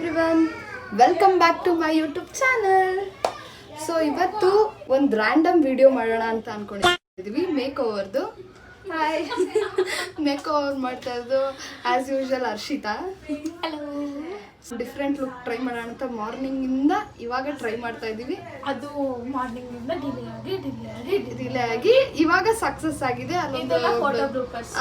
Everyone, welcome back to my YouTube channel. So ಇವತ್ತು ಒಂದು random video ಮಾಡೋಣ ಅಂತ ಅನ್ಕೊಂಡಿದ್ದೀವಿ, ಮೇಕ್ ಓವರ್ದು. ಹಾಯ್, ಮೇಕ್ ಓವರ್ ಮಾಡ್ತಾ ಇರೋದು as usual Harshita. Hello. Different look try ಮಾಡೋಣ ಅಂತ ಮಾರ್ನಿಂಗಿಂದ ಇವಾಗ ಟ್ರೈ ಮಾಡ್ತಾ ಇದ್ದೀವಿ. ಅದು ಮಾರ್ನಿಂಗಿಂದ ಡಿಲೇ ಆಗಿ ಇವಾಗ ಸಕ್ಸಸ್ ಆಗಿದೆ. ಇದೆಲ್ಲ ಫೋಟೋ ಬ್ಲೂಪರ್ಸ್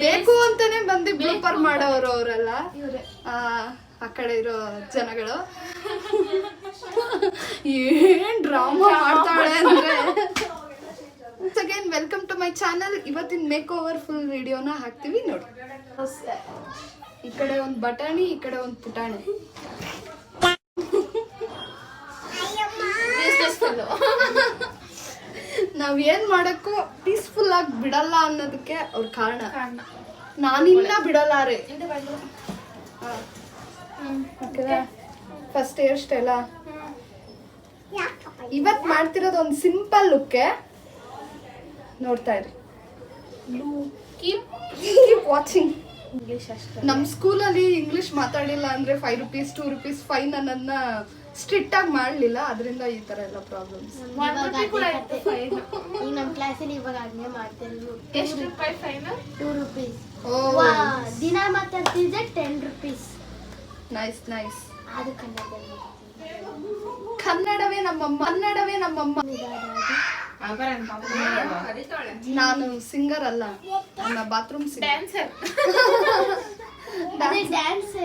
ಬೇಕು ಅಂತಾನೆ ಬಂದು ಬ್ಲೂಪರ್ ಮಾಡೋರು ಅವರೆಲ್ಲ ಇವರೇ, ಆ ಕಡೆ ಇರೋ ಜನಗಳು. ಏನ್ ಡ್ರಾಮಾ ಮಾಡ್ತಾಳೆ ಅಂದ್ರೆ. Again welcome to my channel. ಇವತ್ತಿನ ಮೇಕ್ ಓವರ್ ಫುಲ್ ವಿಡಿಯೋನ ಹಾಕ್ತೀವಿ ನೋಡಿ. ಈ ಕಡೆ ಒಂದು ಬಟಾಣಿ, ಈ ಕಡೆ ಒಂದು ಪುಟಾಣಿ. ನಾವ್ ಏನ್ ಮಾಡಕ್ಕೂ ಪೀಸ್ಫುಲ್ ಆಗಿ ಬಿಡಲ್ಲ ಅನ್ನೋದಕ್ಕೆ ಅವ್ರ ಕಾರಣ. ನಾನಿನ್ನ ಬಿಡಲ್ಲಾರೆ. ಫಸ್ಟ್ ಹೇರ್ ಸ್ಟೈಲ ಇವತ್ ಮಾಡ್ತಿರೋದು ಒಂದು ಸಿಂಪಲ್ ಲುಕ್ಕೆ, ನೋಡ್ತಾ ಇರಿ. Keep watching. ಇಂಗ್ಲಿಷ್ ಅಷ್ಟೇ. ನಮ್ ಸ್ಕೂಲಲ್ಲಿ ಇಂಗ್ಲಿಷ್ ಮಾತಾಡಿಲ್ಲ ಅಂದ್ರೆ 5 ರೂಪೀಸ್ 2 ರೂಪೀಸ್ ಫೈನ್ ಅನ್ನೋದನ್ನ ಸ್ಟ್ರಿಕ್ಟ್ ಆಗಿ ಮಾಡ್ಲಿಲ್ಲ, ಅದರಿಂದ ಈ ತರ ಎಲ್ಲ ಪ್ರಾಬ್ಲಮ್ಸ್. ಈಗ ನಮ್ಮ ಕ್ಲಾಸಲ್ಲಿ ಇವಾಗ ಆಜ್ಞೆ ಮಾಡ್ತಿದ್ರು. ಎಷ್ಟು ರೂಪಾಯಿ ಫೈನ್? 2 ರೂಪೀಸ್. ದಿನ ಮಾತಾಡ್ತಿದ್ದೆ 10 ರೂಪೀಸ್. Nice nice. ಅದು ಕನ್ನಡದಲ್ಲಿ. ಕನ್ನಡವೇ ನಮ್ಮಮ್ಮ, ಕನ್ನಡವೇ ನಮ್ಮಮ್ಮ. ನಾನು ಸಿಂಗರ್ ಅಲ್ಲ, ನನ್ನ ಬಾತ್ರೂಮ್ ಡ್ಯಾನ್ಸರ್. ಅದೇ ಡ್ಯಾನ್ಸ್.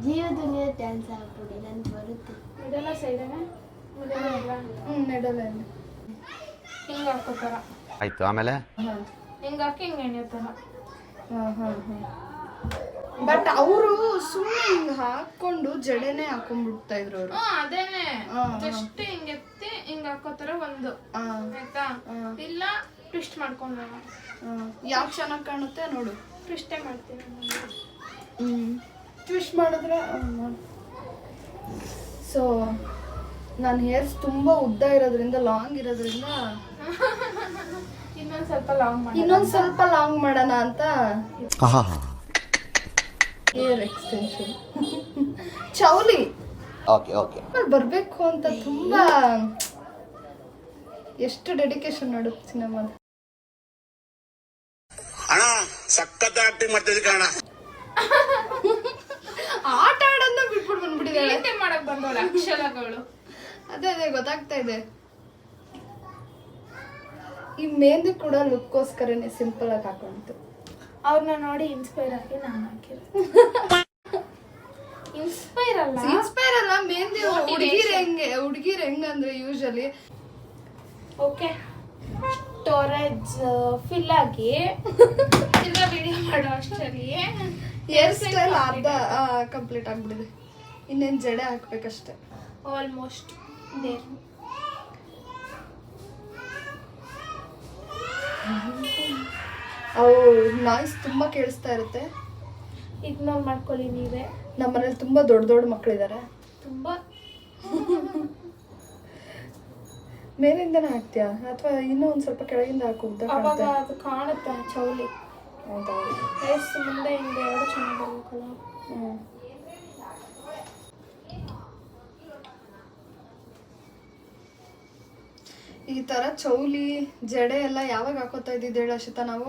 ಜೀವ ದುನಿಯಾ ಡ್ಯಾನ್ಸ್ ಆಗ್ಬಿಡಿ, ನನ್ಗೆ ಬರುತ್ತೆ. ಇದೆಲ್ಲ ಸೈಡನೆ ನೆಡಲ್ಲ ಹಿಂಗ ಹಾಕೋತಾರ. ಆಯ್ತು, ಆಮೇಲೆ ಹಿಂಗ ಹಾಕಿ ಹಿಂಗ ಎಣ್ಣೆತಾರ. ಬಟ್ ಅವರು ಸುಮ್ಮನೆ ಹಿಂಗ್ ಹಾಕೊಂಡು ಜಡೆನೆ ಹಾಕೊಂಡ್ಬಿಡ್ತಾ ಇದ್ರು ಅವರು. ಅದೇನೆ, ಜಸ್ಟ್ ಹಿಂಗ ಎತ್ತಿ ಹಿಂಗ ಹಾಕೋತಾರ ಒಂದು, ಆಯ್ತಾ? ಇಲ್ಲ ಟ್ವಿಸ್ಟ್ ಮಾಡ್ಕೊಂಡು ಯಾವ ಚೆನ್ನಾಗಿ ಕಾಣುತ್ತೆ ನೋಡು. ಟ್ವಿಸ್ಟೇ ಮಾಡ್ತೀನಿ. ಟ್ವಿಸ್ಟ್ ಮಾಡಿದ್ರೆ. ಸೊ ನನ್ನ ಹೇರ್ಸ್ ತುಂಬಾ ಉದ್ದ ಇರೋದ್ರಿಂದ, ಲಾಂಗ್ ಇರೋದ್ರಿಂದ ಇನ್ನೊಂದ್ ಸ್ವಲ್ಪ ಲಾಂಗ್ ಮಾಡಿ, ಇನ್ನೊಂದ್ ಸ್ವಲ್ಪ ಲಾಂಗ್ ಮಾಡೋಣ ಅಂತ ಹೇರ್ ಎಕ್ಸ್ಟೆನ್ಷನ್. ಚೌಲಿ ಬರ್ಬೇಕು ಅಂತ ತುಂಬಾ ಎಷ್ಟು ಡೆಡಿಕೇಶನ್ ನೋಡು ಸಿನಿಮಾದ. ಸಖತ್ ಆಕ್ಟಿಂಗ್ ಮಾಡ್ತಿದ್ದೆ ಕಣ. ಆಟ ಆಡೋದನ್ನ ಬಿಟ್ಬಿಟ್ಟು ಬಂದ್ಬಿಟ್ಟಿದ್ದಾಳೆ. ಮಾಡಕ್ ಬಂದವಳ ಅಕ್ಷರಗಳು. ಅದೇ ಅದೇ ಗೊತ್ತಾಗ್ತಾ ಇದೆ. ಈ ಮೆಹಂದಿ ಕೂಡ ಲುಕ್ಕೋಸ್ಕರನೇ ಸಿಂಪಲ್ ಆಗಿ ಹಾಕೊಂಡಿತ್ತು. ಅವ್ರನ್ನ ನೋಡಿ ಇನ್ಸ್ಪೈರ್ ಆಗಿ ನಾನು ಹಾಕಿರೋ. ಇನ್ಸ್ಪೈರ್ ಅಲ್ಲ, ಮೆಹಂದಿ ಹುಡುಗಿರ್ ಹೆಂಗಂದ್ರೆ ಯೂಶಲಿ ಓಕೆ ಸ್ಟೋರೇಜ್ ಫಿಲ್ ಆಗಿ ಇಲ್ಲ ವಿಡಿಯೋ ಮಾಡೋ ಅಷ್ಟರಲ್ಲಿ ಹೇರ್ ಸ್ಟೈಲ್ ಅರ್ಧ ಕಂಪ್ಲೀಟ್ ಆಗ್ಬಿಟ್ಟಿದೆ. ಇನ್ನೇನು ಜಡೆ ಹಾಕ್ಬೇಕಷ್ಟೆ. Almost there. ಅವು ನಾಯ್ಸ್ ತುಂಬಾ ಕೇಳಿಸ್ತಾ ಇರುತ್ತೆ, ಇಗ್ನೋರ್ ಮಾಡ್ಕೊಳ್ಳಿ ನೀವೇ. ನಮ್ಮನೇಲಿ ತುಂಬಾ ದೊಡ್ಡ ದೊಡ್ಡ ಮಕ್ಕಳಿದ್ದಾರೆ. ತುಂಬಾ ಮೇಲಿಂದನೇ ಹಾಕ್ತೀಯಾ ಅಥವಾ ಇನ್ನೂ ಒಂದ್ ಸ್ವಲ್ಪ ಕೆಳಗಿಂದ ಹಾಕುತ್ತಾ? ಅವಾಗ ಅದು ಕಾಣುತ್ತೆ ಚೌಲಿ. ಹೌದಾ? ಹೇರ್ಸ್ ಮುಂದೆ ಹಿಂದೆ ಎರಡು ಚೆನ್ನಾಗಿ ಬರ್ಬೇಕಲ್ಲ. ಈ ತರ ಚೌಲಿ ಜಡೆ ಎಲ್ಲ ಯಾವಾಗ ಹಾಕೋತಾ ಇದ್ದಿದ್ದು ಹೇಳ ಅಶಿತಾ? ನಾವು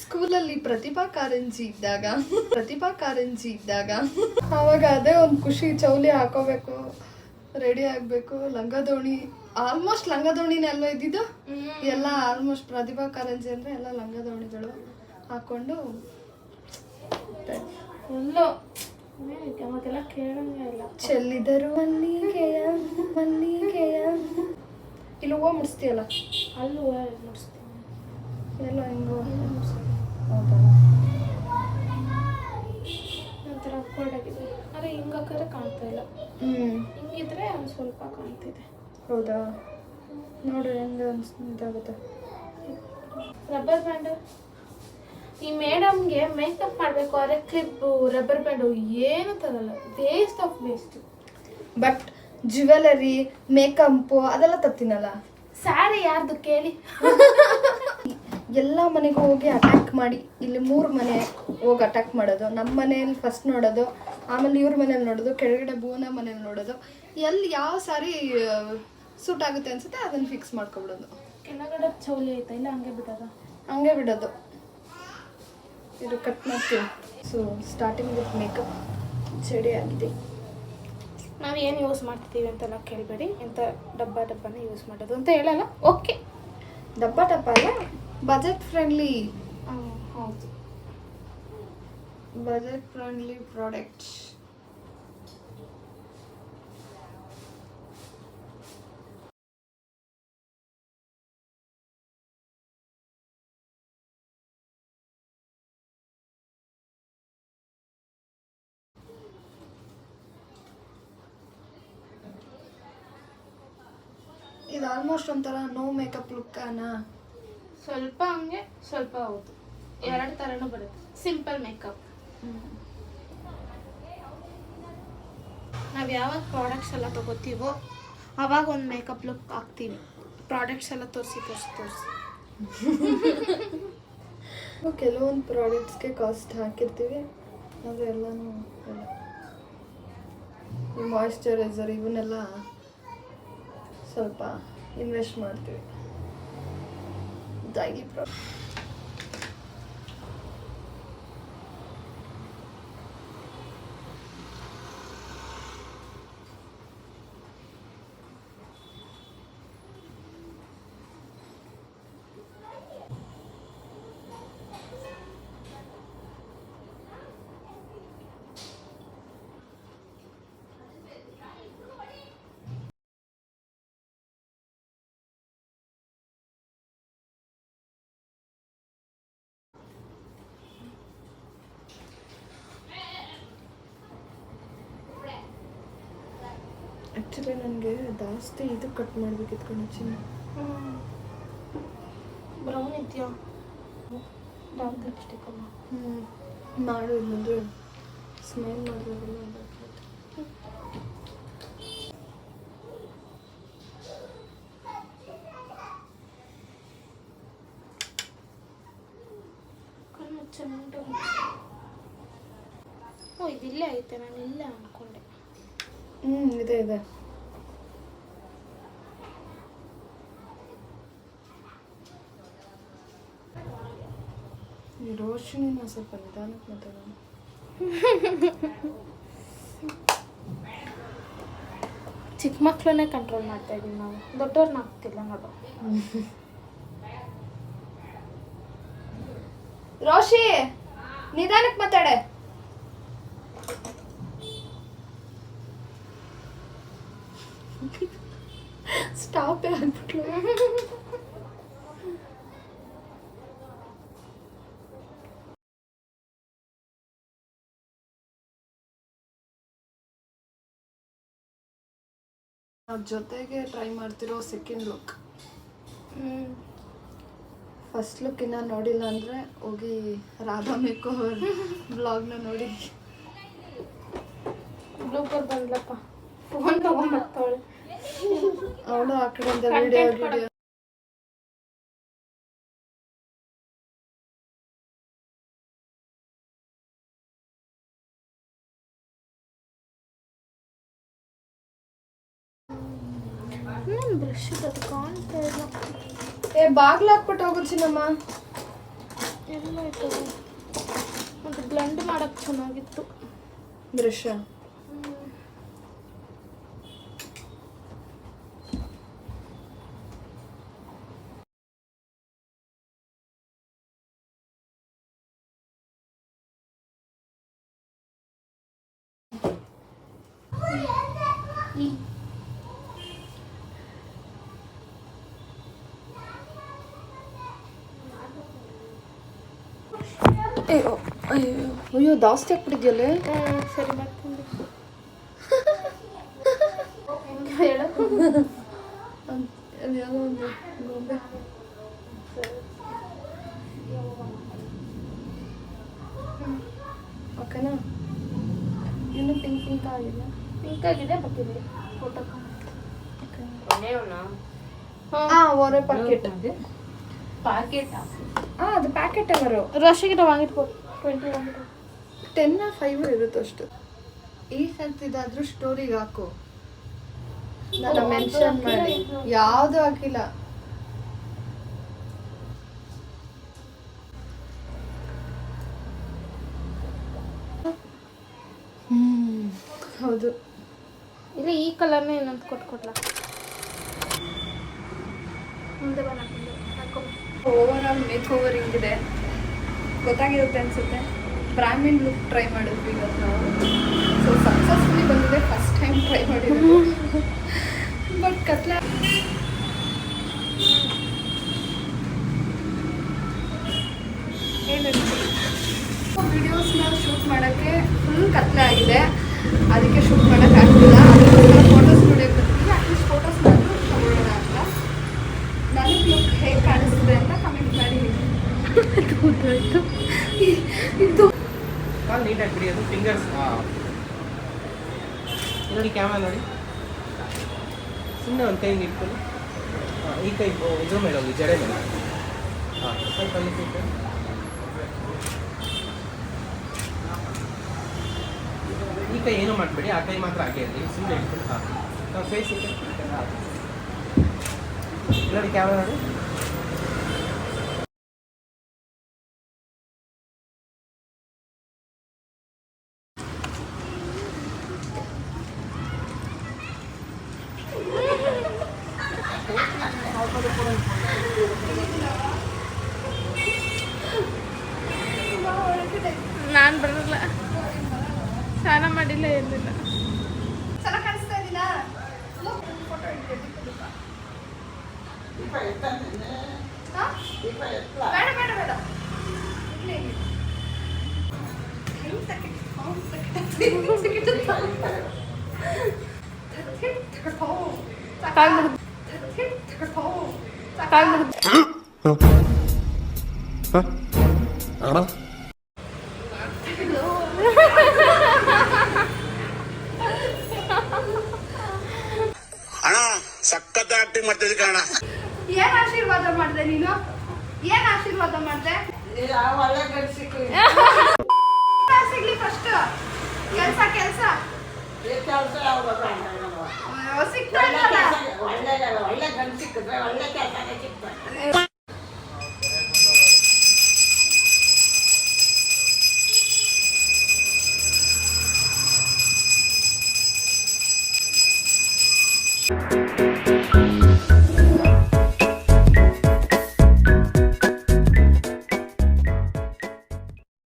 ಸ್ಕೂಲಲ್ಲಿ ಪ್ರತಿಭಾ ಕಾರಂಜಿ ಇದ್ದಾಗ ಅವಾಗ ಅದೇ ಒಂದು ಖುಷಿ. ಚೌಲಿ ಹಾಕೋಬೇಕು, ರೆಡಿ ಆಗ್ಬೇಕು, ಲಂಗ ದೋಣಿ. ಆಲ್ಮೋಸ್ಟ್ ಲಂಗ ದೋಣಿನೇ ಅಲ್ವಾ ಇದ್ದಿದ್ದು ಎಲ್ಲ. ಆಲ್ಮೋಸ್ಟ್ ಪ್ರತಿಭಾ ಕಾರಂಜಿ ಅಂದ್ರೆ ಎಲ್ಲ ಲಂಗ ದೋಣಿಗಳು ಹಾಕೊಂಡು ಫುಲ್ಲು ಅವಾಗೆಲ್ಲ ಕೇಳಂಗೆ ಇಲ್ಲ. ಚೆಲ್ಲಿದರು ಮಲ್ಲಿಗೆಯ ಇಲ್ಲಿ ಹೂವು ಮುಡಿಸ್ತೀಯಲ್ಲ, ಅಲ್ಲಿ ಮುಡಿಸ್ತೀನಿ ಎಲ್ಲ ಹಿಂಗೋ. ಹೌದಾ? ಒಂಥರ ಅಕ್ವರ್ಡ್ ಆಗಿದೆ. ಆದರೆ ಹಿಂಗೆ ಹಾಕಿದ್ರೆ ಕಾಣ್ತಾ ಇಲ್ಲ, ಹಿಂಗಿದ್ರೆ ಒಂದು ಸ್ವಲ್ಪ ಕಾಣ್ತಿದೆ. ಹೌದಾ? ನೋಡು ಹೆಂಗೆ ಇದಾಗುತ್ತೆ. ರಬ್ಬರ್ ಬ್ಯಾಂಡು ಈ ಮೇಡಮ್ಗೆ ಮೇಕಪ್ ಮಾಡಬೇಕು ಆದರೆ ಕ್ಲಿಪ್ಪು ರಬ್ಬರ್ ಬ್ಯಾಂಡು ಏನು ತರಲ್ಲ. Waste of waste. But jewellery makeup ಅದೆಲ್ಲ ತತ್ತೀನಲ್ಲ. ಸ್ಯಾರಿ ಯಾರ್ದು ಕೇಳಿ. ಎಲ್ಲ ಮನೆಗೂ ಹೋಗಿ ಅಟ್ಯಾಕ್ ಮಾಡಿ, ಇಲ್ಲಿ 3 ಮನೆ ಹೋಗಿ ಅಟ್ಯಾಕ್ ಮಾಡೋದು, ನಮ್ಮ ಮನೆಯಲ್ಲಿ ಫಸ್ಟ್ ನೋಡೋದು, ಆಮೇಲೆ ಇವ್ರ ಮನೇಲಿ ನೋಡೋದು, ಕೆಳಗಡೆ ಭುವನ ಮನೇಲಿ ನೋಡೋದು, ಎಲ್ಲಿ ಯಾವ ಸಾರಿ ಸೂಟ್ ಆಗುತ್ತೆ ಅನ್ಸುತ್ತೆ ಅದನ್ನು ಫಿಕ್ಸ್ ಮಾಡ್ಕೊಬಿಡೋದು. ಕೆಳಗಡೆ ಚೌಲಿ ಐತಾ ಇಲ್ಲ ಹಂಗೆ ಬಿಡೋದ? ಹಂಗೆ ಬಿಡೋದು. ಇದು ಕಟ್ ಮಾಡ್ತೀವಿ. ಸೊ ಸ್ಟಾರ್ಟಿಂಗ್ ವಿತ್ ಮೇಕಪ್ ಚಡಿ ಆಗಿದೆ. ನಾವು ಏನು ಯೂಸ್ ಮಾಡ್ತೀವಿ ಅಂತೆಲ್ಲ ಕೇಳಬೇಡಿ, ಎಂಥ ಡಬ್ಬನೇ ಯೂಸ್ ಮಾಡೋದು ಅಂತ ಹೇಳಲ್ಲ. ಓಕೆ, ಡಬ್ಬ ಅಲ್ಲ, ಬಜೆಟ್ ಫ್ರೆಂಡ್ಲಿ. ಹೌದು, ಬಜೆಟ್ ಫ್ರೆಂಡ್ಲಿ ಪ್ರಾಡಕ್ಟ್ಸ್. ಇದು ಆಲ್ಮೋಸ್ಟ್ ಒಂಥರ ನೋ ಮೇಕಪ್ ಲುಕ್ ಅನಾ? ಸ್ವಲ್ಪ ಹಂಗೆ ಸ್ವಲ್ಪ ಹೌದು, 2 ಥರನೂ ಬರುತ್ತೆ. Simple makeup. ನಾವು ಯಾವಾಗ ಪ್ರಾಡಕ್ಟ್ಸ್ ಎಲ್ಲ ತೊಗೋತೀವೋ ಅವಾಗ ಒಂದು ಮೇಕಪ್ ಲುಕ್ ಹಾಕ್ತೀವಿ. ಪ್ರಾಡಕ್ಟ್ಸ್ ಎಲ್ಲ ತೋರಿಸಿ. ಕೆಲವೊಂದು ಪ್ರಾಡಕ್ಟ್ಸ್ಗೆ ಕಾಸ್ಟ್ ಹಾಕಿರ್ತೀವಿ, ಆದರೆ ಎಲ್ಲನೂ ಈ ಮಾಯಿಶ್ಚರೈಸರ್ ಇವನ್ನೆಲ್ಲ ಸ್ವಲ್ಪ ಇನ್ವೆಸ್ಟ್ ಮಾಡ್ತೀವಿ. Daily product. ಆ್ಯಕ್ಚುಲಿ ನನಗೆ ಜಾಸ್ತಿ ಇದು ಕಟ್ ಮಾಡಬೇಕಿತ್ತು ಕಣೆ ಚಿನ್ನ. ಬ್ರೌನ್ ಇದೆಯಾ? ಡಾರ್ಕ್ ಲಿಪ್ಸ್ಟಿಕ್ ಅಲ್ಲ? ಮಾಡು, ಇಲ್ಲಂದ್ರೆ ಸ್ಮೈಲ್ ಮಾಡಿದಾಗೆಲ್ಲ ಕಣ್ಣು ಚೆನ್ನಾಗಿ. ಓ, ಇದಿಲ್ಲೇ ಐತೆ, ನಾನು ಇಲ್ಲ ಅಂದ್ಕೊಂಡೆ. ಇದೆ. ಈ ರೋಶಿನಿನ ಸ್ವಲ್ಪ ನಿಧಾನಕ್ಕೆ ಮಾತಾಡೋಣ. ಚಿಕ್ಕ ಮಕ್ಕಳನ್ನೇ ಕಂಟ್ರೋಲ್ ಮಾಡ್ತಾ ಇದೀವಿ ನಾವು, ದೊಡ್ಡವ್ರನ್ನ ಆಗ್ತಿಲ್ಲ ನೋಡು. ರೋಶಿ, ನಿಧಾನಕ್ಕೆ ಮಾತಾಡೆ. ಸ್ಟಾಪ್ ಆಗ್ಬಿಟ್ಲು. ಜೊತೆಗೆ ಟ್ರೈ ಮಾಡ್ತಿರೋ ಸೆಕೆಂಡ್ ಲುಕ್. ಫಸ್ಟ್ ಲುಕ್ ಇನ್ನ ನೋಡಿಲ್ಲ ಅಂದರೆ ಹೋಗಿ ರಾಧಾ ಮೇಕೋವರ್ ಬ್ಲಾಗ್ನ ನೋಡಿ. ಬ್ಲೂಪರ್ ಬಂದ್ಲಪ್ಪ, ಫೋನ್ ತಗೊಂಡ್ಬರ್ತಾವಳೆ ಅವಳು ಆ ಕಡೆಯಿಂದ ವಿಡಿಯೋ ಬ್ರಷ್ ಅದು ಕಾಣ್ತಾ ಇಲ್ಲ. ಬಾಗ್ಲು ಹಾಕ್ಬಿಟ್ಟು ಹೋಗು ಚಿನ್ನಮ್ಮ. ಎಲ್ಲ ಆಯ್ತು, ಅದು ಬ್ಲೆಂಡ್ ಮಾಡಕ್ಕೆ ಚೆನ್ನಾಗಿತ್ತು ಬ್ರಷ್. ಅಯ್ಯೋ ಜಾಸ್ತಿ ಹಾಕ್ಬಿಟ್ಟಿದ್ಯಲ್ಲೇ. ಸರಿ ಮಾಡ್ಕೊಂಡು ಯಾವುದೋ ಒಂದು ಗೊಂಬೆ. ಓಕೆನಾ? ಇನ್ನೂ ಪಿಂಕ್ ಆಗಿಲ್ಲ. ಪಿಂಕ್ ಆಗಿದೆ, ಬರ್ತೀನಿ ಫೋಟೋ. ಹೊರೆ ಪ್ಯಾಕೆಟ್ ಪಾಕೆಟ್ ಅದು ಪ್ಯಾಕೆಟ್ ಅವರು ರೋಷಿಗಿಟ ವಾಂಗಿಟ್ಕೊ 20 ವಾಂಗಿಟ್ಕೊ 10 5 ಇರುತ್ತೆ ಅಷ್ಟು. ಈ ಸರ್ತಿದಾದ್ರೂ ಸ್ಟೋರಿಗೆ ಹಾಕು, ನಾನು ಮೆನ್ಷನ್ ಮಾಡಿ. ಯಾವುದು ಹಾಕಿಲ್ಲ. ಹೌದು, ಇಲ್ಲ ಈ ಕಲರ್ನೇ ಇನ್ನೊಂದು ಕೊಟ್ಕೊಡ್ಲ. ಮುಂದೆ ಬಾ ಓವರ್ ಆಲ್ ಮೇಕ್ ಓವರ್ ಹಿಂಗಿದೆ ಗೊತ್ತಾಗಿರುತ್ತೆ ಅನ್ಸುತ್ತೆ. ಬ್ರಾಹ್ಮಿನ್ ಲುಕ್ ಟ್ರೈ ಮಾಡಿದ್ವಿ ಇವತ್ತು ನಾವು. ಸೊ ಸಕ್ಸಸ್ಫುಲಿ ಬಂದಿದೆ, ಫಸ್ಟ್ ಟೈಮ್ ಟ್ರೈ ಮಾಡಿರೋದು. ಬಟ್ ಕತ್ಲೆ ವಿಡಿಯೋಸ್ನ ಶೂಟ್ ಮಾಡೋಕ್ಕೆ ಫುಲ್ ಕತ್ಲೆ ಆಗಿದೆ, ಅದಕ್ಕೆ ಶೂಟ್ ಮಾಡೋಕ್ಕಾಗ್ತಿಲ್ಲ. ಅದಕ್ಕೋಸ್ಕರ ಫೋಟೋ ಸ್ಟುಡಿಯೋಗೆ ಬರ್ತೀವಿ. ಅಟ್ಲೀಸ್ಟ್ ಫೋಟೋಸ್ನಾದರೂ ತಗೊಳ್ಳೋಣ ಅಂತ. ನನಗೆ ಲುಕ್ ಹೇಗೆ ಕಾಣಿಸ್ತಿದೆ ಅಂತ ಕಮೆಂಟ್ ಮಾಡಿ. ಇದು ನೀಟಾಗಿ ಬಿಡಿಯೋದು ಫಿಂಗರ್ಸ್ ನೋಡಿ, ಕ್ಯಾಮ್ರಾ ನೋಡಿ. ಸುಮ್ಮನೆ ಒಂದು ಕೈ ಇಟ್ಕೊಳ್ಳಿ. ಈ ಕೈ ಇದ್ರ ಮೇಲೆ ಹೋಗಿ, ಜಡೆ ಮೇಲೆ. ಹಾಂ, ಸ್ವಲ್ಪ ಅಲ್ಲಿ ಸಿಕ್ಕ. ಈ ಕೈ ಏನೂ ಮಾಡಬೇಡಿ, ಆ ಕೈ ಮಾತ್ರ ಹಾಗೆ ಇರಲಿ, ಸುಮ್ಮನೆ ಇಟ್ಕೊಳ್ಳಿ. ಹಾಂ, ನಾವು ಫೇಸ್ ಇದೆ. ಹಾಂ ನೋಡಿ, ಕ್ಯಾಮ್ರಾ ನೋಡಿ. ನಾನು ಬರಲ್ಲ, ಸ್ನಾನ ಮಾಡಿಲ್ಲ ಏನಿಲ್ಲ. ಚೆನ್ನಾಗಿ ಕಾಣಿಸ್ತಾ ಇದ್ದೀನಾ? ಫೋಟೋ ಬೇಡ ಬೇಡ ಬೇಡ. ಕಾಲ್ ಮುರಿದು ಅಣ್ಣ ಸಖತ್ ಆಕ್ಟಿಂಗ್ ಮಾಡ್ತಿದ್ದೆ ಕಣ. ಏನ್ ಆಶೀರ್ವಾದ ಮಾಡ್ದೆ ನೀನು? ಏನ್ ಆಶೀರ್ವಾದ ಮಾಡ್ದೆ? ಸಿಗ್ಲಿ ಫಸ್ಟ್. ಕೆಲ್ಸ ಕೆಲ್ಸ ಸಿಗ್ತಾ ಇಲ್ಲ.